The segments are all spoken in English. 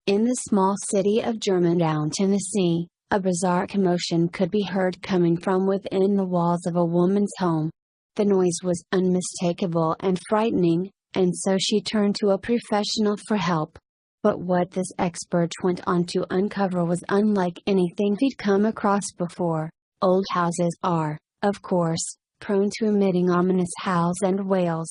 In the small city of Germantown, Tennessee, a bizarre commotion could be heard coming from within the walls of a woman's home. The noise was unmistakable and frightening, and so she turned to a professional for help. But what this expert went on to uncover was unlike anything he'd come across before. Old houses are, of course, prone to emitting ominous howls and wails.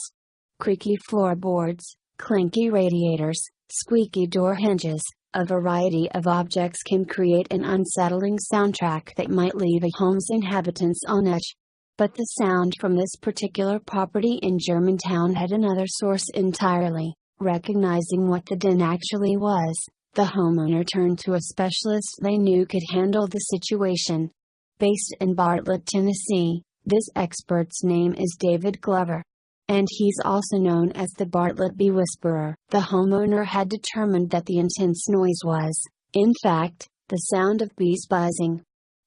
Creaky floorboards, clinky radiators, squeaky door hinges, a variety of objects can create an unsettling soundtrack that might leave a home's inhabitants on edge. But the sound from this particular property in Germantown had another source entirely. Recognizing what the din actually was, the homeowner turned to a specialist they knew could handle the situation. Based in Bartlett, Tennessee, this expert's name is David Glover. And he's also known as the Bartlett Bee Whisperer. The homeowner had determined that the intense noise was, in fact, the sound of bees buzzing.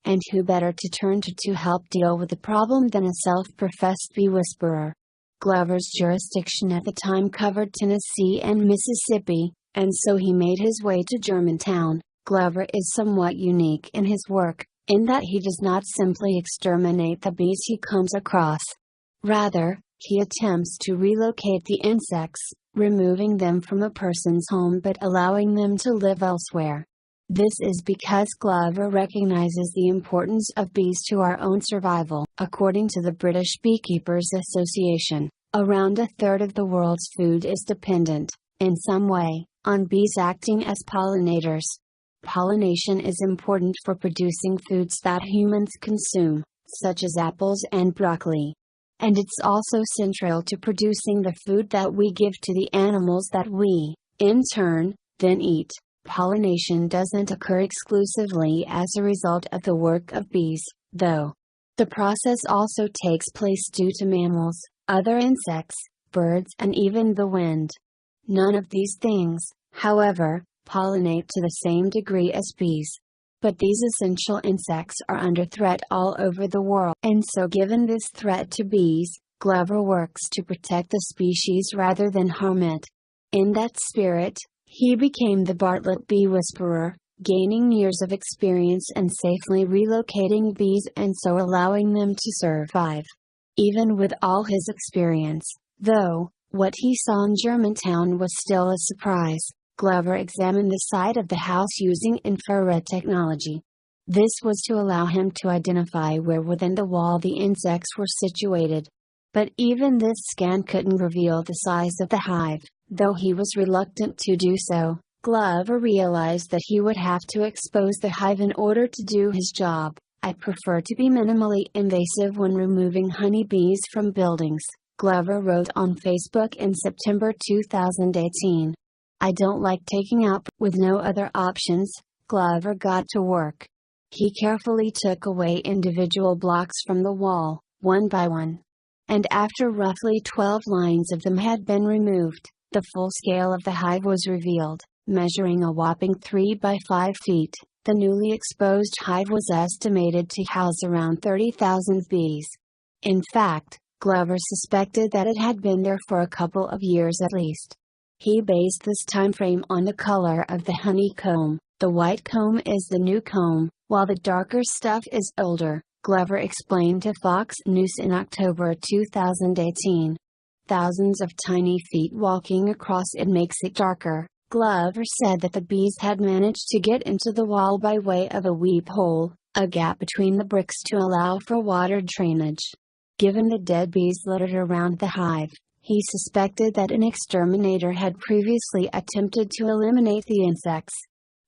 And who better to turn to help deal with the problem than a self-professed bee whisperer? Glover's jurisdiction at the time covered Tennessee and Mississippi, and so he made his way to Germantown. Glover is somewhat unique in his work, in that he does not simply exterminate the bees he comes across. Rather, he attempts to relocate the insects, removing them from a person's home but allowing them to live elsewhere. This is because Glover recognizes the importance of bees to our own survival. According to the British Beekeepers Association, around a third of the world's food is dependent, in some way, on bees acting as pollinators. Pollination is important for producing foods that humans consume, such as apples and broccoli. And it's also central to producing the food that we give to the animals that we, in turn, then eat. Pollination doesn't occur exclusively as a result of the work of bees, though. The process also takes place due to mammals, other insects, birds, and even the wind. None of these things, however, pollinate to the same degree as bees. But these essential insects are under threat all over the world. And so given this threat to bees, Glover works to protect the species rather than harm it. In that spirit, he became the Bartlett Bee Whisperer, gaining years of experience and safely relocating bees and so allowing them to survive. Even with all his experience, though, what he saw in Germantown was still a surprise. Glover examined the side of the house using infrared technology. This was to allow him to identify where within the wall the insects were situated. But even this scan couldn't reveal the size of the hive, though he was reluctant to do so. Glover realized that he would have to expose the hive in order to do his job. "I prefer to be minimally invasive when removing honeybees from buildings," Glover wrote on Facebook in September 2018. "I don't like taking out." With no other options, Glover got to work. He carefully took away individual blocks from the wall, one by one. And after roughly 12 lines of them had been removed, the full scale of the hive was revealed, measuring a whopping 3 by 5 feet. The newly exposed hive was estimated to house around 30,000 bees. In fact, Glover suspected that it had been there for a couple of years at least. He based this time frame on the color of the honeycomb. The white comb is the new comb, while the darker stuff is older, Glover explained to Fox News in October 2018. Thousands of tiny feet walking across it makes it darker. Glover said that the bees had managed to get into the wall by way of a weep hole, a gap between the bricks to allow for water drainage. Given the dead bees littered around the hive, he suspected that an exterminator had previously attempted to eliminate the insects.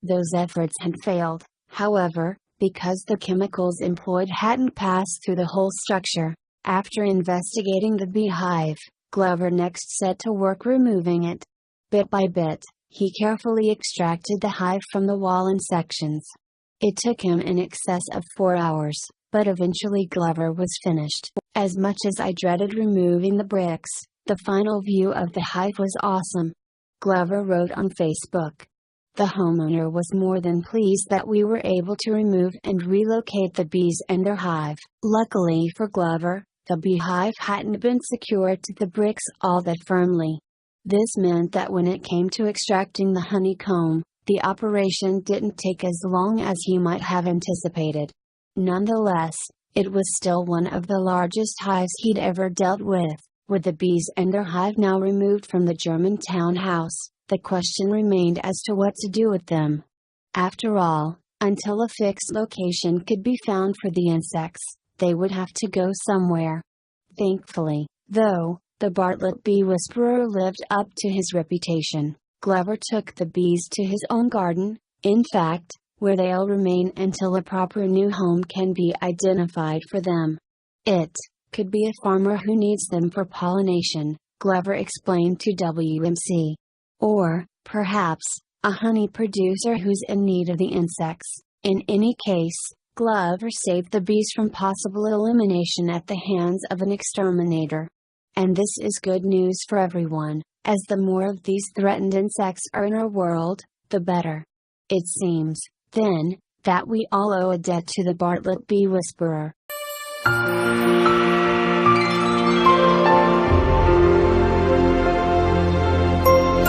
Those efforts had failed, however, because the chemicals employed hadn't passed through the whole structure. After investigating the beehive, Glover next set to work removing it. Bit by bit, he carefully extracted the hive from the wall in sections. It took him in excess of 4 hours, but eventually Glover was finished. "As much as I dreaded removing the bricks, the final view of the hive was awesome," Glover wrote on Facebook. The homeowner was more than pleased that we were able to remove and relocate the bees and their hive. Luckily for Glover, the beehive hadn't been secured to the bricks all that firmly. This meant that when it came to extracting the honeycomb, The operation didn't take as long as he might have anticipated. Nonetheless, it was still one of the largest hives he'd ever dealt with. With the bees and their hive now removed from the Germantown house, the question remained as to what to do with them. After all, until a fixed location could be found for the insects, they would have to go somewhere. Thankfully, though, the Bartlett bee whisperer lived up to his reputation. Glover took the bees to his own garden, in fact, where they'll remain until a proper new home can be identified for them. It could be a farmer who needs them for pollination, Glover explained to WMC. Or, perhaps, a honey producer who's in need of the insects. In any case, Glover saved the bees from possible elimination at the hands of an exterminator. And this is good news for everyone, as the more of these threatened insects are in our world, the better. It seems, then, that we all owe a debt to the Bartlett bee whisperer.